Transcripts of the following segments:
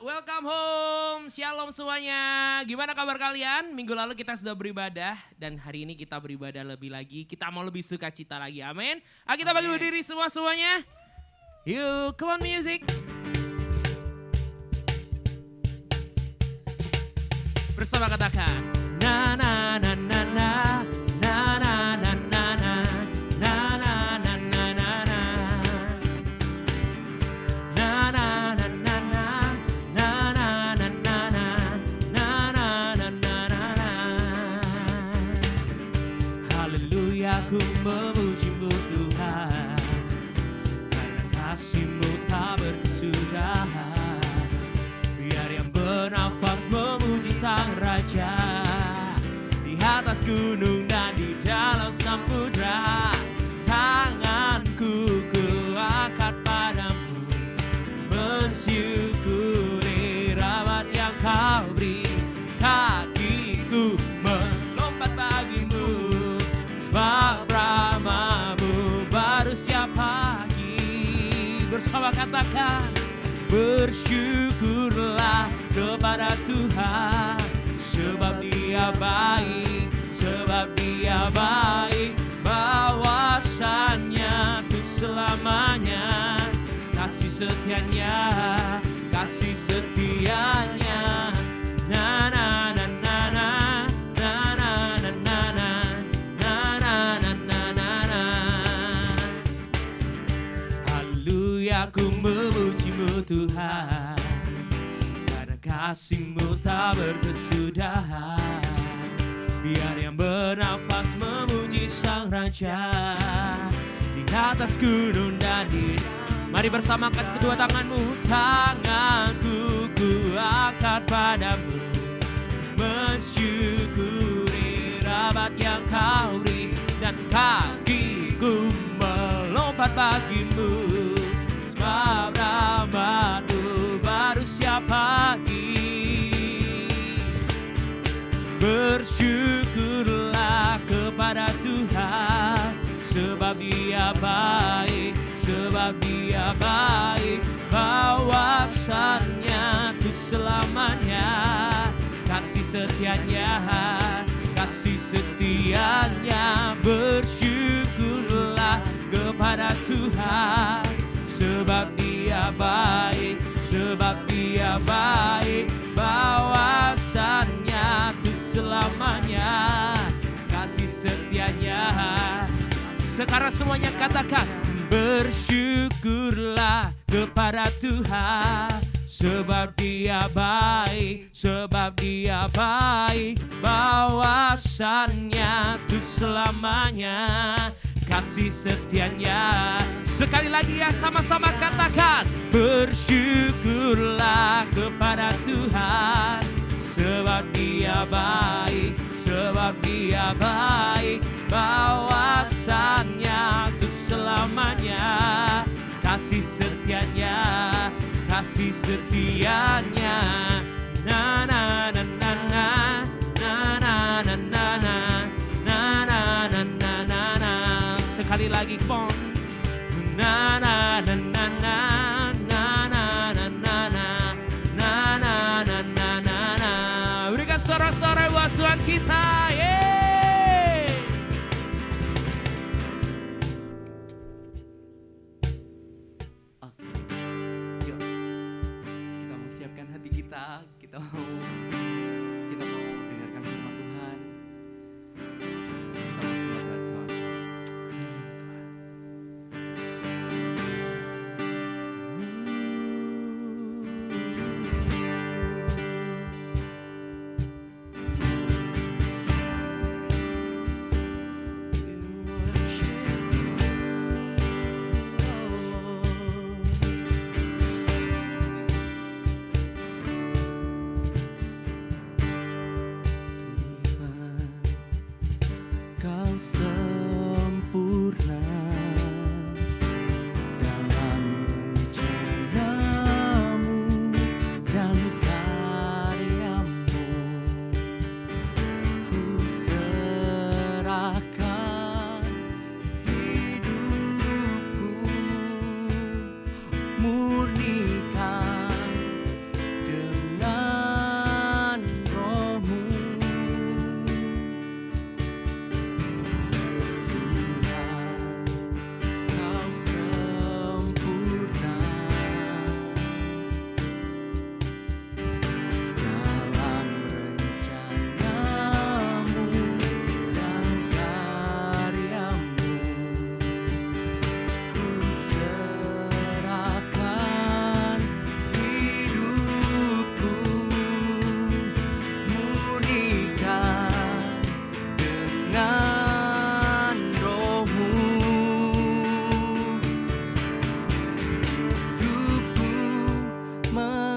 welcome home, shalom semuanya. Gimana kabar kalian? Minggu lalu kita sudah beribadah dan hari ini kita beribadah lebih lagi. Kita mau lebih sukacita lagi, amin. Ayo kita bagi berdiri semuanya. Yuk, come on music. Bersama katakan, na na na na na. Aku memujimu Tuhan, karena kasih-Mu tak berkesudahan. Biar yang bernafas memuji Sang Raja, di atas gunung dan di dalam samudra. Tanganku kuangkat padamu, mensyukuri rahmat yang Kau beri. Kakiku melompat bagimu, sebab rahmat-Mu baru setiap pagi. Bersama katakan, bersyukurlah kepada Tuhan, sebab Dia baik, sebab Dia baik. Bahwasannya untuk selamanya, kasih setianya, kasih setianya. Na na na na na. Aku memuji-Mu Tuhan, karena kasih-Mu tak berkesudahan. Biar yang bernafas memuji Sang Raja, di atas gunung dan di. Mari bersamakan kedua tanganmu. Tanganku kuangkat padamu, mensyukuri rahmat yang Kau beri. Dan kakiku melompat bagimu, sebab rahmat-Mu baru setiap pagi. Bersyukurlah kepada Tuhan, sebab Dia baik, sebab Dia baik. Bahwasannya untuk selamanya, kasih setianya, kasih setianya. Bersyukurlah kepada Tuhan, sebab Dia baik, sebab Dia baik. Bahwasannya untuk selamanya, kasih setianya. Sekarang semuanya katakan, bersyukurlah kepada Tuhan, sebab Dia baik, sebab Dia baik. Bahwasannya untuk selamanya, kasih setianya. Sekali lagi ya, sama-sama katakan, bersyukurlah kepada Tuhan, sebab Dia baik, sebab Dia baik. Bahwasannya untuk selamanya, kasih setianya, kasih setianya. Na na na na na na na na na na na na na na. Sekali lagi, come on. Na na na na na na na na na na na na na na na. Berikan sorak-sorai buat Tuhan kita. Yuk, kita mau siapkan hati kita. Kita mau dengarkan firman Tuhan. Kita mau sembah Tuhan sama-sama.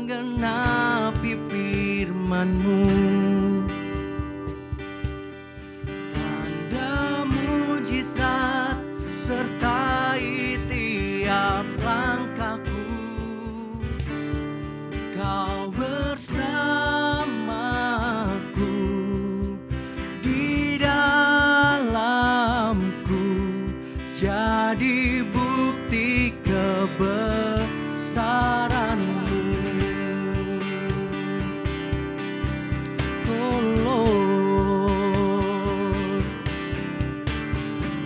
menggenapi firman-Mu. Tanda mujizat sertai tiap langkahku. Kau bersamaku, di dalamku, jadi bukti kebesaran-Mu. Oh Lord,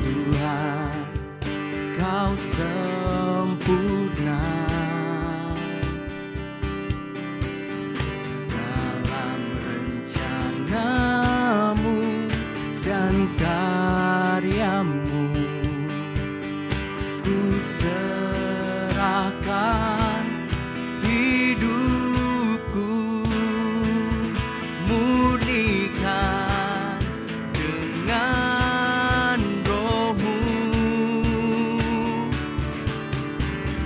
Tuhan, Kau sempurna dalam rencana-Mu dan karya-Mu. Ku serahkan hidupku, murnikan dengan Roh-Mu.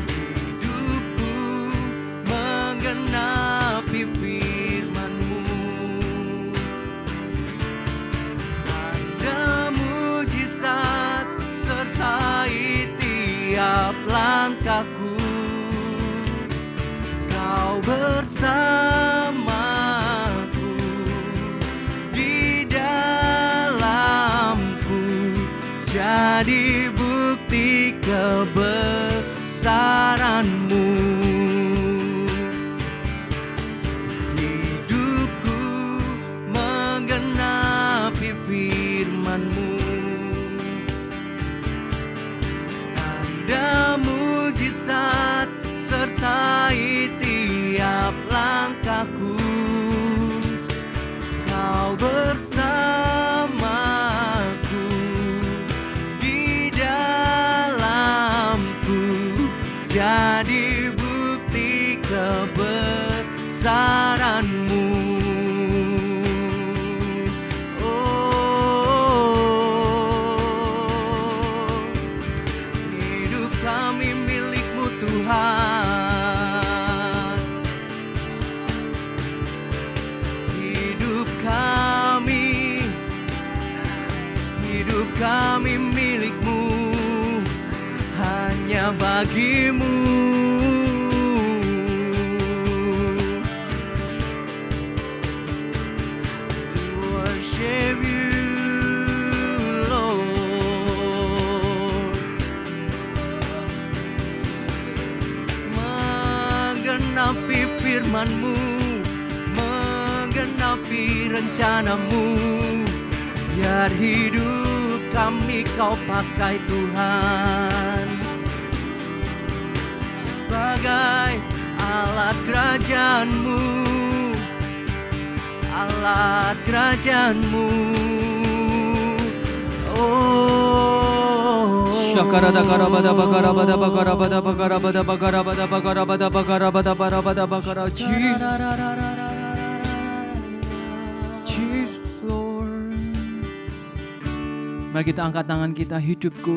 Hidupku menggenapi firman-Mu. Tanda mujizat sertai tiap langkahku. Kau bersamaku, di dalamku, jadi bukti kebesaran-Mu. Hidupku menggenapi firman-Mu. Tanda mujizat sertai tiap langkahku. Kau bersamaku, di dalamku, jadi bukti kebesaran-Mu. Oh, hidup kami milik-Mu Tuhan. Hidup kami milik-Mu, hanya bagi-Mu. Worship You, Lord. Menggenapi firman-Mu, menggenapi rencana-Mu. Biar hidup kami Kau pakai Tuhan, sebagai alat kerajaan-Mu, alat kerajaan-Mu. Oh, Shakarada karabada bakarabada bakarabada bakarabada bakarabada bakarabada bakarabada bakarabada bakara. Jesus Lord. Mari kita angkat tangan kita. Hidupku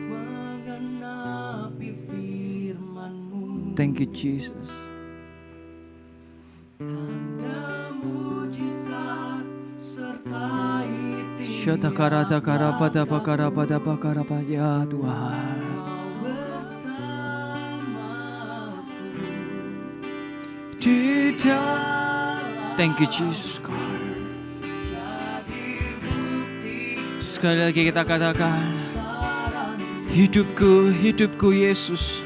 menggenapi firman-Mu. Thank you Jesus. Tanda mujizat sertai tiap Shata karata karabada bakarabada bakarabada. Ya Tuhan. di dalam. Thank you Jesus God. Sekali lagi kita katakan, hidupku, hidupku Yesus.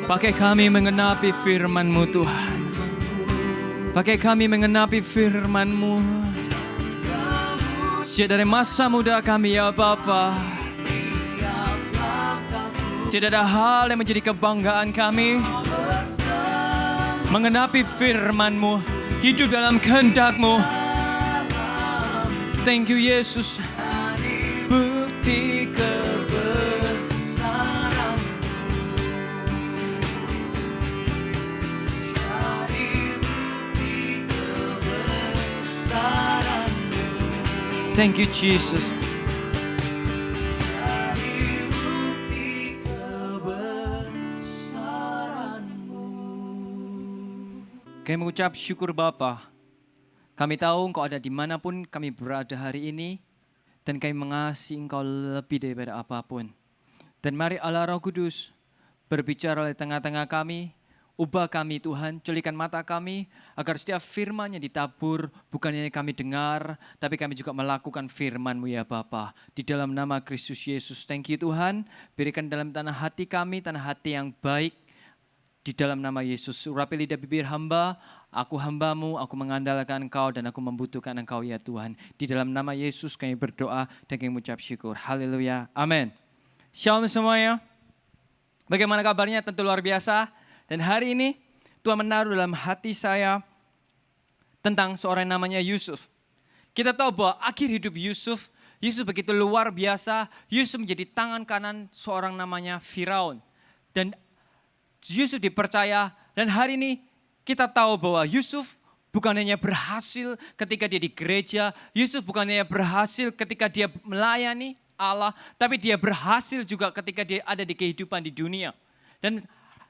Pakai kami mengenapi firman-Mu Tuhan. Pakai kami mengenapi firman-Mu. Sejak dari masa muda kami ya Bapa, tidak ada hal yang menjadi kebanggaan kami. Mengenapi firman-Mu, hidup dalam kehendak-Mu. Thank you Yesus. Bukti kebesaran. Thank you Jesus. Kami mengucap syukur Bapa. Kami tahu Engkau ada dimanapun kami berada hari ini. Dan kami mengasihi Engkau lebih daripada apapun. Dan mari Allah Roh Kudus berbicara di tengah-tengah kami. Ubah kami Tuhan, culikan mata kami agar setiap firman-Nya ditabur, bukan hanya kami dengar, tapi kami juga melakukan firman-Mu ya Bapa. Di dalam nama Kristus Yesus, thank you Tuhan, berikan dalam tanah hati kami, tanah hati yang baik. Di dalam nama Yesus, urapi lidah bibir hamba, aku hamba-Mu, aku mengandalkan Engkau dan aku membutuhkan Engkau ya Tuhan. Di dalam nama Yesus kami berdoa dan kami mengucap syukur. Haleluya, amin. Shalom semuanya. Bagaimana kabarnya? Tentu luar biasa. Dan hari ini Tuhan menaruh dalam hati saya tentang seorang namanya Yusuf. Kita tahu bahwa akhir hidup Yusuf begitu luar biasa. Yusuf menjadi tangan kanan seorang namanya Firaun. Dan Yusuf dipercaya, dan hari ini kita tahu bahwa Yusuf bukan hanya berhasil ketika dia di gereja. Yusuf bukan hanya berhasil ketika dia melayani Allah, tapi dia berhasil juga ketika dia ada di kehidupan di dunia. Dan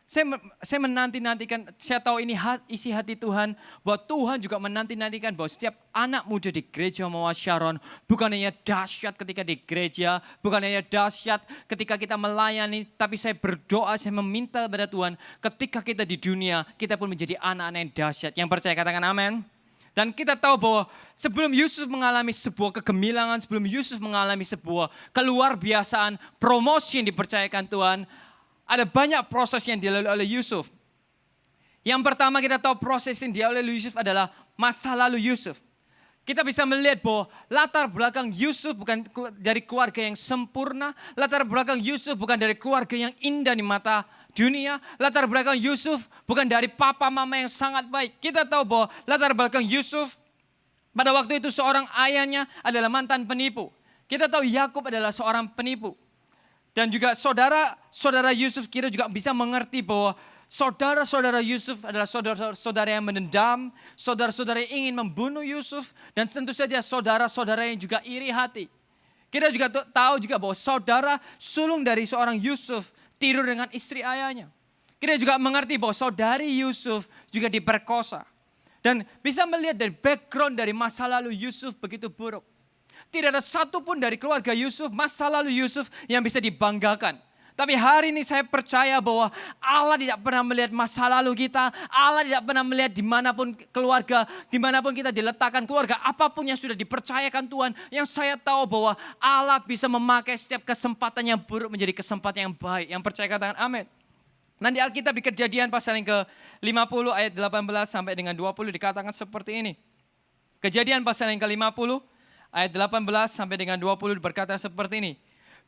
saya menanti-nantikan, saya tahu ini isi hati Tuhan, bahwa Tuhan juga menanti-nantikan bahwa setiap anak muda di gereja Mawar Sharon bukan hanya dahsyat ketika di gereja, bukan hanya dahsyat ketika kita melayani, tapi saya berdoa, saya meminta kepada Tuhan, ketika kita di dunia, kita pun menjadi anak-anak yang dahsyat. Yang percaya katakan amin. Dan kita tahu bahwa sebelum Yusuf mengalami sebuah kegemilangan, sebelum Yusuf mengalami sebuah keluar biasaan, promosi yang dipercayakan Tuhan, ada banyak proses yang dilalui oleh Yusuf. Yang pertama kita tahu proses yang dilalui oleh Yusuf adalah masa lalu Yusuf. Kita bisa melihat bahwa latar belakang Yusuf bukan dari keluarga yang sempurna. Latar belakang Yusuf bukan dari keluarga yang indah di mata dunia. Latar belakang Yusuf bukan dari papa mama yang sangat baik. Kita tahu bahwa latar belakang Yusuf pada waktu itu seorang ayahnya adalah mantan penipu. Kita tahu Yakub adalah seorang penipu. Dan juga saudara Yusuf kita juga bisa mengerti bahwa saudara-saudara Yusuf adalah saudara-saudara yang menendam, saudara-saudara yang ingin membunuh Yusuf, dan tentu saja saudara-saudara yang juga iri hati. Kita juga tahu juga bahwa saudara sulung dari seorang Yusuf tidur dengan istri ayahnya. Kita juga mengerti bahwa saudari Yusuf juga diperkosa. Dan bisa melihat dari background dari masa lalu Yusuf begitu buruk. Tidak ada satupun dari keluarga Yusuf, masa lalu Yusuf yang bisa dibanggakan. Tapi hari ini saya percaya bahwa Allah tidak pernah melihat masa lalu kita. Allah tidak pernah melihat dimanapun keluarga, dimanapun kita diletakkan keluarga. Apapun yang sudah dipercayakan Tuhan. Yang saya tahu bahwa Allah bisa memakai setiap kesempatan yang buruk menjadi kesempatan yang baik. Yang percaya katakan amin. Nanti Alkitab di Kejadian pasal yang ke-50 ayat 18 sampai dengan 20 dikatakan seperti ini. Kejadian pasal yang ke-50. Ayat 18 sampai dengan 20 berkata seperti ini.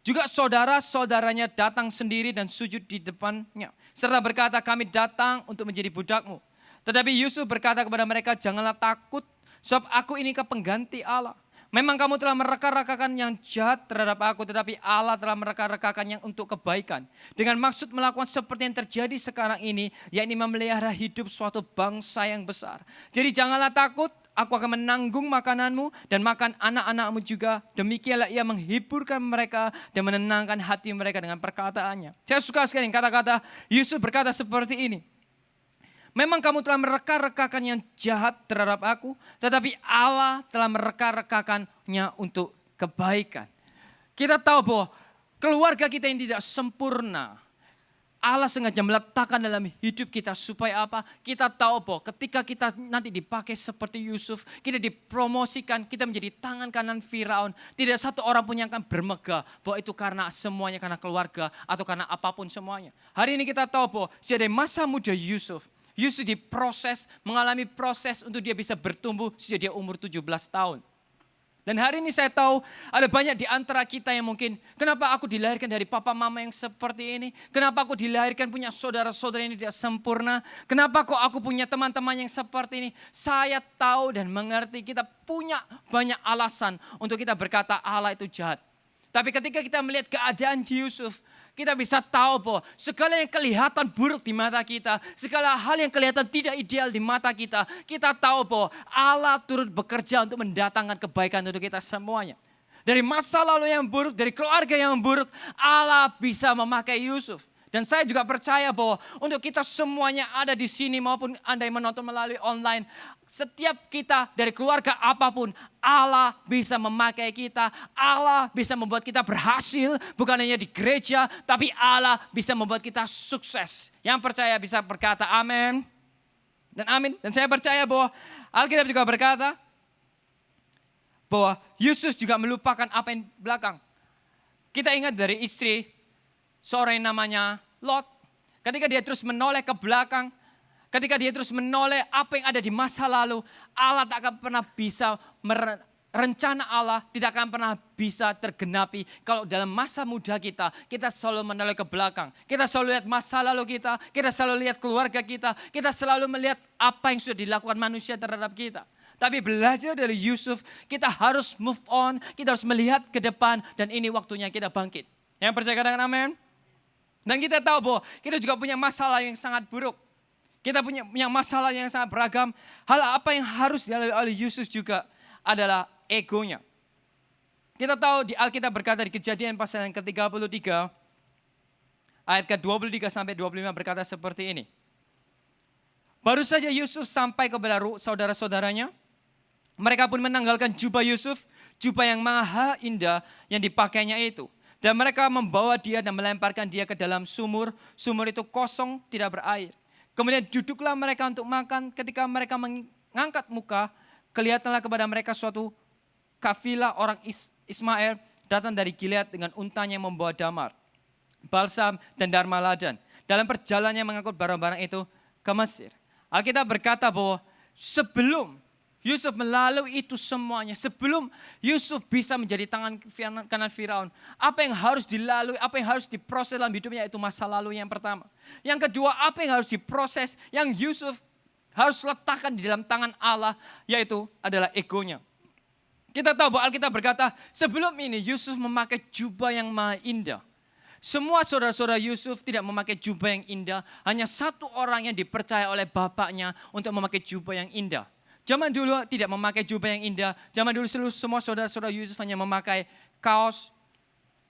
Juga saudara-saudaranya datang sendiri dan sujud di depannya. Serta berkata, kami datang untuk menjadi budakmu. Tetapi Yusuf berkata kepada mereka, janganlah takut, sebab aku ini pengganti Allah. Memang kamu telah mereka-rekakan yang jahat terhadap aku, tetapi Allah telah mereka-rekakan yang untuk kebaikan. Dengan maksud melakukan seperti yang terjadi sekarang ini, yakni memelihara hidup suatu bangsa yang besar. Jadi janganlah takut. Aku akan menanggung makananmu dan makan anak-anakmu juga. Demikianlah ia menghiburkan mereka dan menenangkan hati mereka dengan perkataannya. Saya suka sekali kata-kata Yusuf berkata seperti ini. Memang kamu telah mereka-rekakan yang jahat terhadap aku, tetapi Allah telah mereka-rekakannya untuk kebaikan. Kita tahu bahwa keluarga kita yang tidak sempurna, Allah sengaja meletakkan dalam hidup kita supaya apa? Kita tahu bahwa ketika kita nanti dipakai seperti Yusuf, kita dipromosikan, kita menjadi tangan kanan Firaun. Tidak satu orang pun yang akan bermegah bahwa itu karena semuanya, karena keluarga atau karena apapun semuanya. Hari ini kita tahu bahwa sejak dari masa muda Yusuf diproses, mengalami proses untuk dia bisa bertumbuh sejak dia umur 17 tahun. Dan hari ini saya tahu ada banyak di antara kita yang mungkin, kenapa aku dilahirkan dari papa mama yang seperti ini? Kenapa aku dilahirkan punya saudara-saudara yang tidak sempurna? Kenapa kok aku punya teman-teman yang seperti ini? Saya tahu dan mengerti kita punya banyak alasan untuk kita berkata Allah itu jahat. Tapi ketika kita melihat keadaan Yusuf, kita bisa tahu bahwa segala yang kelihatan buruk di mata kita, segala hal yang kelihatan tidak ideal di mata kita, kita tahu bahwa Allah turut bekerja untuk mendatangkan kebaikan untuk kita semuanya. Dari masa lalu yang buruk, dari keluarga yang buruk, Allah bisa memakai Yusuf. Dan saya juga percaya bahwa untuk kita semuanya ada di sini maupun Anda yang menonton melalui online. Setiap kita dari keluarga apapun, Allah bisa memakai kita. Allah bisa membuat kita berhasil, bukan hanya di gereja, tapi Allah bisa membuat kita sukses. Yang percaya bisa berkata amin. Dan amin. Dan saya percaya bahwa Alkitab juga berkata bahwa Yesus juga melupakan apa yang belakang. Kita ingat dari istri seorang yang namanya Lot. Ketika dia terus menoleh ke belakang, ketika dia terus menoleh apa yang ada di masa lalu, Allah tak akan pernah bisa rencana Allah tidak akan pernah bisa tergenapi kalau dalam masa muda kita selalu menoleh ke belakang. Kita selalu lihat masa lalu kita selalu lihat keluarga kita selalu melihat apa yang sudah dilakukan manusia terhadap kita. Tapi belajar dari Yusuf, kita harus move on, kita harus melihat ke depan dan ini waktunya kita bangkit. Yang percaya katakan amin? Dan kita tahu bahwa kita juga punya masalah yang sangat buruk. Kita punya masalah yang sangat beragam. Hal apa yang harus dilalui oleh Yusuf juga adalah egonya. Kita tahu di Alkitab berkata di Kejadian pasal yang ke-33, ayat ke-23 sampai 25 berkata seperti ini. Baru saja Yusuf sampai kepada saudara-saudaranya, mereka pun menanggalkan jubah Yusuf, jubah yang maha indah yang dipakainya itu. Dan mereka membawa dia dan melemparkan dia ke dalam sumur. Sumur itu kosong, tidak berair. Kemudian duduklah mereka untuk makan. Ketika mereka mengangkat muka, kelihatanlah kepada mereka suatu kafilah orang Ismail datang dari Gilead dengan untanya yang membawa damar, balsam dan darmaladan. Dalam perjalanannya mengangkut barang-barang itu ke Mesir. Alkitab berkata bahwa sebelum Yusuf melalui itu semuanya, sebelum Yusuf bisa menjadi tangan kanan Firaun, apa yang harus dilalui, apa yang harus diproses dalam hidupnya itu masa lalu yang pertama. Yang kedua, apa yang harus diproses, yang Yusuf harus letakkan di dalam tangan Allah, yaitu adalah egonya. Kita tahu bahwa Alkitab berkata, sebelum ini Yusuf memakai jubah yang maha indah. Semua saudara-saudara Yusuf tidak memakai jubah yang indah, hanya satu orang yang dipercaya oleh bapaknya untuk memakai jubah yang indah. Zaman dulu tidak memakai jubah yang indah. Zaman dulu semua saudara-saudara Yusuf hanya memakai kaos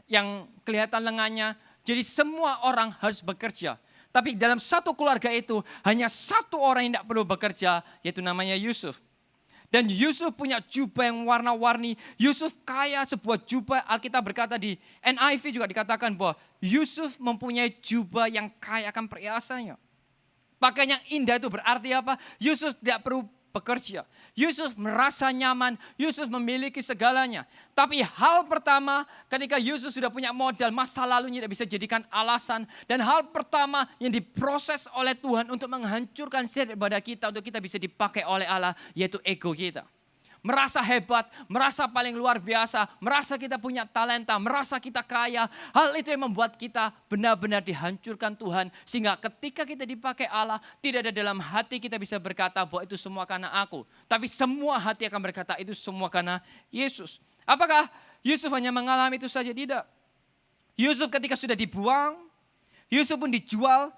yang kelihatan lengannya. Jadi semua orang harus bekerja. Tapi dalam satu keluarga itu hanya satu orang yang tidak perlu bekerja, yaitu namanya Yusuf. Dan Yusuf punya jubah yang warna-warni. Yusuf kaya sebuah jubah. Alkitab berkata di NIV juga dikatakan bahwa Yusuf mempunyai jubah yang kaya akan perhiasannya. Pakaian yang indah itu berarti apa? Yusuf tidak perlu bekerja. Yusuf merasa nyaman, Yusuf memiliki segalanya. Tapi hal pertama ketika Yusuf sudah punya modal, masa lalunya tidak bisa jadikan alasan. Dan hal pertama yang diproses oleh Tuhan untuk menghancurkan daripada kita, untuk kita bisa dipakai oleh Allah, yaitu ego kita. Merasa hebat, merasa paling luar biasa, merasa kita punya talenta, merasa kita kaya. Hal itu yang membuat kita benar-benar dihancurkan Tuhan. Sehingga ketika kita dipakai Allah, tidak ada dalam hati kita bisa berkata bahwa itu semua karena aku. Tapi semua hati akan berkata itu semua karena Yesus. Apakah Yusuf hanya mengalami itu saja? Tidak. Yusuf ketika sudah dibuang, Yusuf pun dijual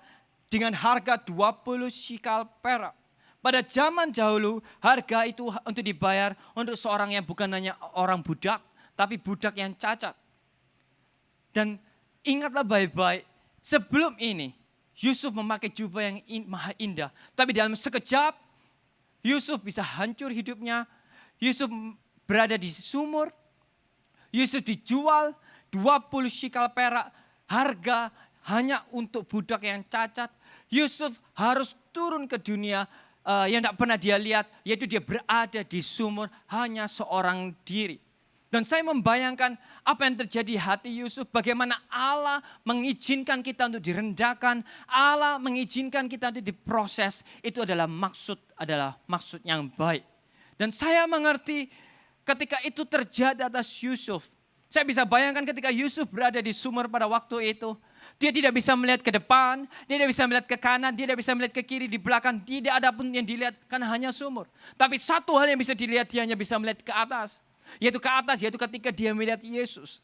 dengan harga 20 shikal perak. Pada zaman dahulu harga itu untuk dibayar untuk seorang yang bukan hanya orang budak, tapi budak yang cacat. Dan ingatlah baik-baik, sebelum ini Yusuf memakai jubah yang maha indah. Tapi dalam sekejap Yusuf bisa hancur hidupnya. Yusuf berada di sumur. Yusuf dijual 20 shikal perak, harga hanya untuk budak yang cacat. Yusuf harus turun ke dunia yang tidak pernah dia lihat, yaitu dia berada di sumur hanya seorang diri. Dan saya membayangkan apa yang terjadi hati Yusuf, bagaimana Allah mengizinkan kita untuk direndahkan, Allah mengizinkan kita untuk diproses, itu adalah maksud yang baik. Dan saya mengerti ketika itu terjadi atas Yusuf, saya bisa bayangkan ketika Yusuf berada di sumur pada waktu itu, dia tidak bisa melihat ke depan, dia tidak bisa melihat ke kanan, dia tidak bisa melihat ke kiri, di belakang. Tidak ada pun yang dilihat karena hanya sumur. Tapi satu hal yang bisa dilihat, dia hanya bisa melihat ke atas. Yaitu ke atas, yaitu ketika dia melihat Yesus.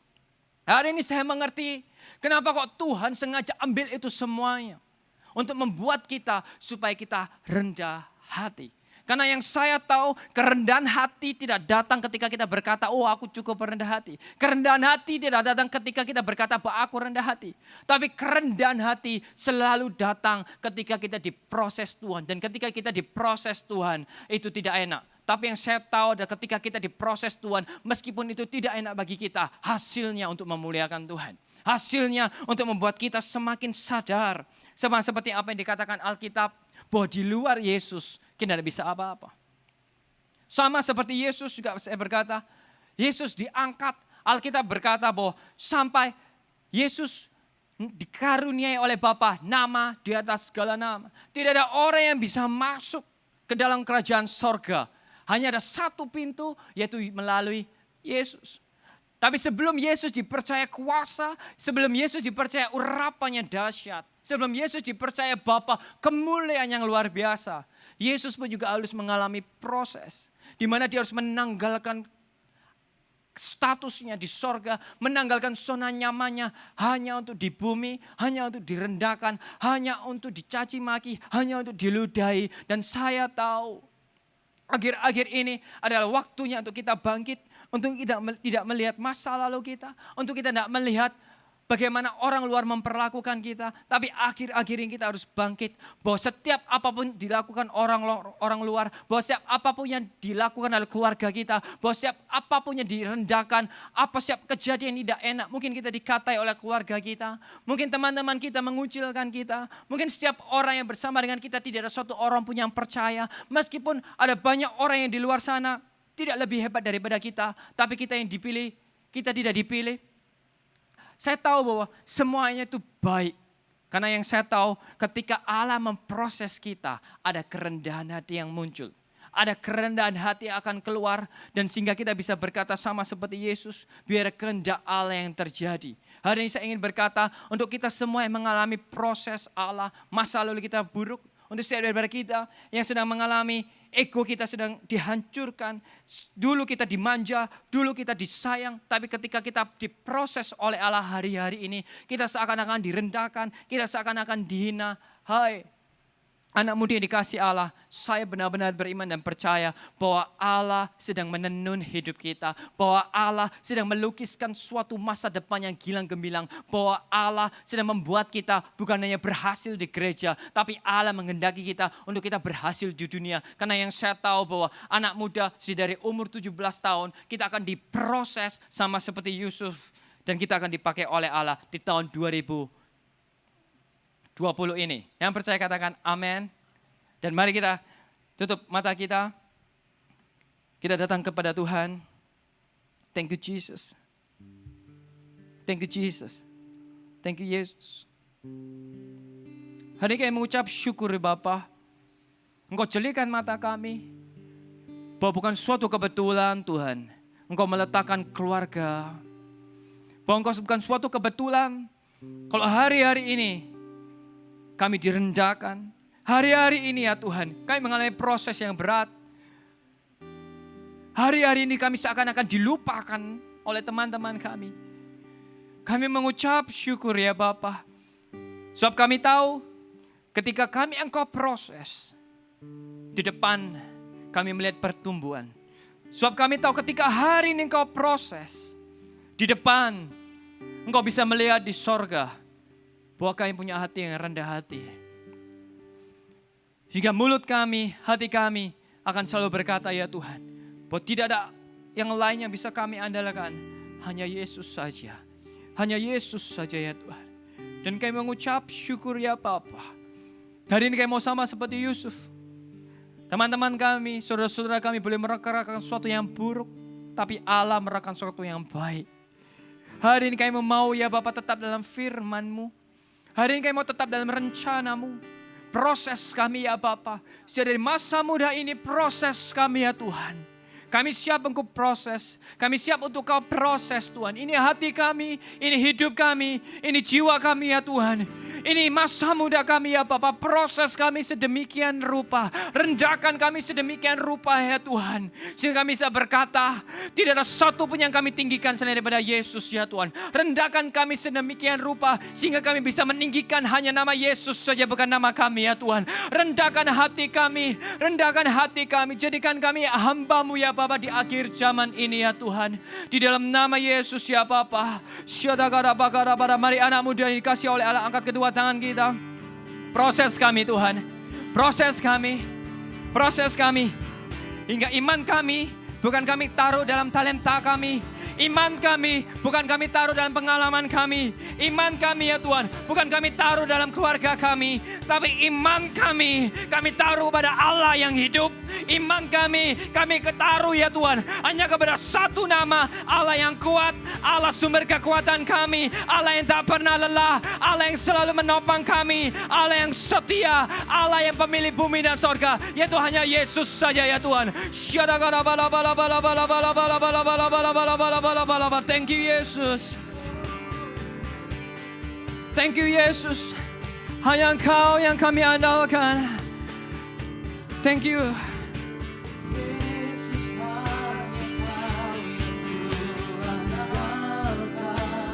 Hari ini saya mengerti kenapa kok Tuhan sengaja ambil itu semuanya. Untuk membuat kita supaya kita rendah hati. Karena yang saya tahu kerendahan hati tidak datang ketika kita berkata, oh aku cukup rendah hati. Kerendahan hati tidak datang ketika kita berkata bahwa aku rendah hati. Tapi kerendahan hati selalu datang ketika kita diproses Tuhan. Dan ketika kita diproses Tuhan itu tidak enak. Tapi yang saya tahu adalah ketika kita diproses Tuhan, meskipun itu tidak enak bagi kita, hasilnya untuk memuliakan Tuhan. Hasilnya untuk membuat kita semakin sadar. Sama seperti apa yang dikatakan Alkitab, bahwa di luar Yesus kita tidak bisa apa-apa. Sama seperti Yesus juga saya berkata, Yesus diangkat. Alkitab berkata bahwa sampai Yesus dikaruniai oleh Bapa nama di atas segala nama. Tidak ada orang yang bisa masuk ke dalam kerajaan sorga. Hanya ada satu pintu, yaitu melalui Yesus. Tapi sebelum Yesus dipercaya kuasa, sebelum Yesus dipercaya urapannya dahsyat, sebelum Yesus dipercaya Bapa kemuliaan yang luar biasa, Yesus pun juga harus mengalami proses. Di mana dia harus menanggalkan statusnya di sorga, menanggalkan zona nyamannya hanya untuk di bumi, hanya untuk direndahkan, hanya untuk dicaci maki, hanya untuk diludahi. Dan saya tahu akhir-akhir ini adalah waktunya untuk kita bangkit. Untuk kita tidak melihat masa lalu kita. Untuk kita tidak melihat bagaimana orang luar memperlakukan kita. Tapi akhir-akhir ini kita harus bangkit. Bahwa setiap apapun dilakukan orang luar. Bahwa setiap apapun yang dilakukan oleh keluarga kita. Bahwa setiap apapun yang direndahkan. Setiap kejadian yang tidak enak. Mungkin kita dikatai oleh keluarga kita. Mungkin teman-teman kita mengucilkan kita. Mungkin setiap orang yang bersama dengan kita tidak ada suatu orang pun yang percaya. Meskipun ada banyak orang yang di luar sana tidak lebih hebat daripada kita, tapi kita yang dipilih, kita tidak dipilih. Saya tahu bahwa semuanya itu baik. Karena yang saya tahu ketika Allah memproses kita, ada kerendahan hati yang muncul. Ada kerendahan hati yang akan keluar dan sehingga kita bisa berkata sama seperti Yesus, biar kehendak Allah yang terjadi. Hari ini saya ingin berkata untuk kita semua yang mengalami proses Allah, masa lalu kita buruk, untuk setiap daripada kita yang sedang mengalami ego kita sedang dihancurkan. Dulu kita dimanja, dulu kita disayang. Tapi ketika kita diproses oleh Allah hari-hari ini, kita seakan-akan direndahkan, kita seakan-akan dihina. Hai, anak muda yang dikasih Allah, saya benar-benar beriman dan percaya bahwa Allah sedang menenun hidup kita. Bahwa Allah sedang melukiskan suatu masa depan yang gilang gemilang. Bahwa Allah sedang membuat kita bukan hanya berhasil di gereja, tapi Allah menghendaki kita untuk kita berhasil di dunia. Karena yang saya tahu bahwa anak muda dari umur 17 tahun, kita akan diproses sama seperti Yusuf. Dan kita akan dipakai oleh Allah di tahun 2020 ini. Yang percaya katakan amin. Dan mari kita tutup mata kita. Kita datang kepada Tuhan. Thank you Jesus. Thank you Jesus. Thank you Yesus. Hari ini kami mengucap syukur Bapa. Engkau jelikan mata kami. Bahwa bukan suatu kebetulan Tuhan. Engkau meletakkan keluarga. Bahwa engkau bukan suatu kebetulan. Kalau hari-hari ini kami direndahkan. Hari-hari ini ya Tuhan, kami mengalami proses yang berat. Hari-hari ini kami seakan-akan dilupakan oleh teman-teman kami. Kami mengucap syukur ya Bapa. Sebab kami tahu ketika kami Engkau proses, di depan kami melihat pertumbuhan. Sebab kami tahu ketika hari ini Engkau proses, di depan Engkau bisa melihat di sorga bahwa kami punya hati yang rendah hati. Sehingga mulut kami, hati kami akan selalu berkata ya Tuhan, bahwa tidak ada yang lain yang bisa kami andalkan. Hanya Yesus saja. Hanya Yesus saja ya Tuhan. Dan kami mengucap syukur ya Bapa. Hari ini kami mau sama seperti Yusuf. Teman-teman kami, saudara-saudara kami boleh merekam sesuatu yang buruk. Tapi Allah merekam sesuatu yang baik. Hari ini kami mau ya Bapa tetap dalam firman-Mu. Hari ini kami mau tetap dalam rencana-Mu. Proses kami ya Bapa. Sejak dari masa muda ini proses kami ya Tuhan. Kami siap untuk proses. Kami siap untuk Kau proses Tuhan. Ini hati kami, ini hidup kami, ini jiwa kami ya Tuhan. Ini masa muda kami ya Bapa, proses kami sedemikian rupa. Rendahkan kami sedemikian rupa ya Tuhan. Sehingga kami bisa berkata, tidak ada satu pun yang kami tinggikan selain daripada Yesus ya Tuhan. Rendahkan kami sedemikian rupa, sehingga kami bisa meninggikan hanya nama Yesus saja, bukan nama kami ya Tuhan. Rendahkan hati kami, jadikan kami hamba-Mu ya Bapa di akhir zaman ini ya Tuhan. Di dalam nama Yesus ya Bapa. Mari anak muda yang dikasih oleh Allah, angkat kedua tangan kita. Proses kami Tuhan, proses kami. Hingga iman kami bukan kami taruh dalam talenta kami. Iman kami bukan kami taruh dalam pengalaman kami. Iman kami ya Tuhan bukan kami taruh dalam keluarga kami. Tapi iman kami taruh pada Allah yang hidup. Iman kami ketaruh ya Tuhan hanya kepada satu nama, Allah yang kuat, Allah sumber kekuatan kami, Allah yang tak pernah lelah, Allah yang selalu menopang kami, Allah yang setia, Allah yang pemilik bumi dan sorga, yaitu hanya Yesus saja ya Tuhan. Thank you Yesus. Thank you Yesus. Hanya Engkau yang kami andalkan. Thank you.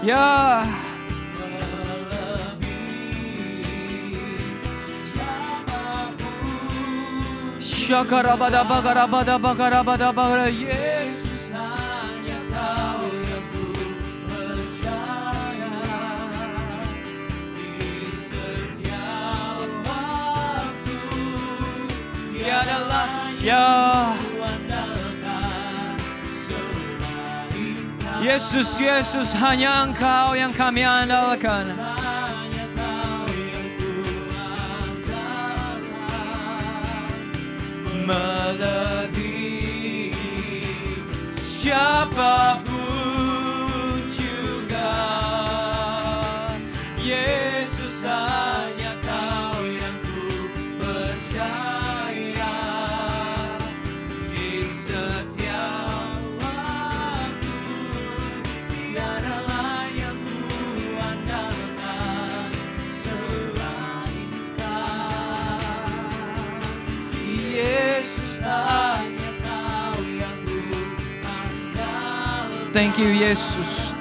Ya. Syakarabada bagarabada bagarabada bagara Yesus hanya Kau yang ku percaya di setiap waktu. Tiada lain yang ku andalkan selain Kau. Yesus hanya Engkau yang kami andalkan. Melebihi siapapun juga, Yesus hanya Kau yang ku percaya di setiap waktu. Tiada lain yang ku andalkan selain Kau. Yesus hanya Kau yang ku andalkan. Thank you Yesus.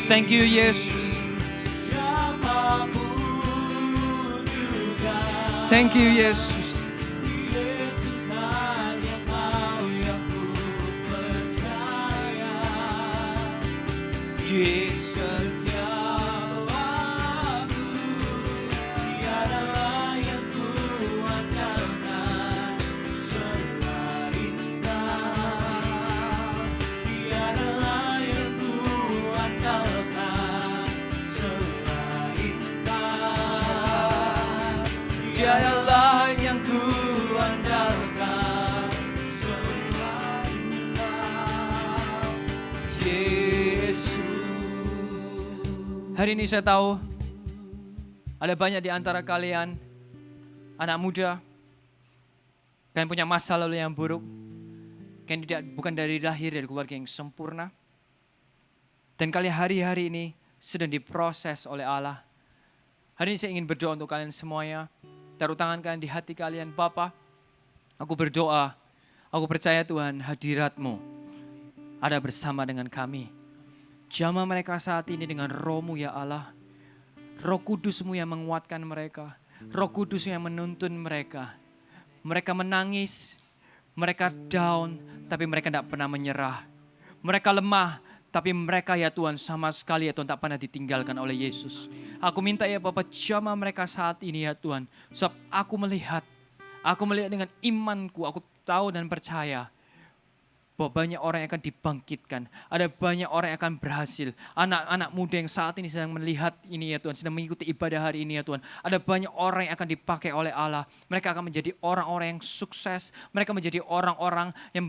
Thank you Yesus. Thank you Yesus. Yesus hanya Kau yang ku percaya di setiap waktu. Tiada lain yang ku andalkan selain Kau. Tiada lain yang ku andalkan selain Kau. Tiada lain yang ku andalkan selain Kau, Yesus. Hari ini saya tahu ada banyak di antara kalian, anak muda, kalian punya masa lalu yang buruk, kalian bukan dari lahir dari keluarga yang sempurna, dan kalian hari-hari ini sedang diproses oleh Allah. Hari ini saya ingin berdoa untuk kalian semuanya. Taruh tangan kalian di hati kalian. Bapa, aku berdoa, aku percaya Tuhan hadirat-Mu ada bersama dengan kami. Jamah mereka saat ini dengan Roh-Mu ya Allah. Roh Kudus-Mu yang menguatkan mereka. Roh Kudus yang menuntun mereka. Mereka menangis, mereka down, tapi mereka tidak pernah menyerah. Mereka lemah, tapi mereka ya Tuhan sama sekali ya Tuhan tak pernah ditinggalkan oleh Yesus. Aku minta ya Bapak jamah mereka saat ini ya Tuhan. Sebab aku melihat dengan imanku, aku tahu dan percaya bahwa banyak orang yang akan dibangkitkan. Ada banyak orang yang akan berhasil. Anak-anak muda yang saat ini sedang melihat ini ya Tuhan, sedang mengikuti ibadah hari ini ya Tuhan. Ada banyak orang yang akan dipakai oleh Allah. Mereka akan menjadi orang-orang yang sukses. Mereka menjadi orang-orang yang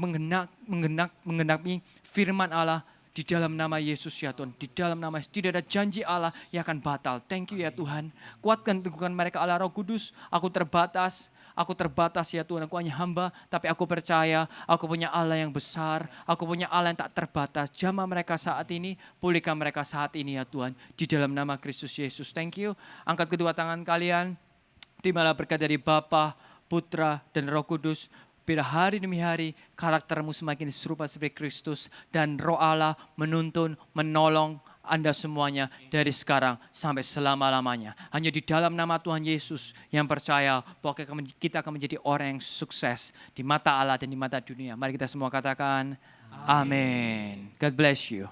menggenapi firman Allah. Di dalam nama Yesus ya Tuhan, di dalam nama Yesus, tidak ada janji Allah yang akan batal. Thank you ya Tuhan. Kuatkan teguhkan mereka Allah Roh Kudus. Aku terbatas, aku terbatas ya Tuhan, aku hanya hamba, tapi aku percaya aku punya Allah yang besar, aku punya Allah yang tak terbatas. Jamah mereka saat ini, pulihkan mereka saat ini ya Tuhan, di dalam nama Kristus Yesus. Thank you. Angkat kedua tangan kalian, terimalah berkat dari Bapa, Putra, dan Roh Kudus. Bila hari demi hari karaktermu semakin serupa seperti Kristus, dan Roh Allah menuntun, menolong Anda semuanya dari sekarang sampai selama-lamanya. Hanya di dalam nama Tuhan Yesus yang percaya bahwa kita akan menjadi orang yang sukses di mata Allah dan di mata dunia. Mari kita semua katakan amin. God bless you.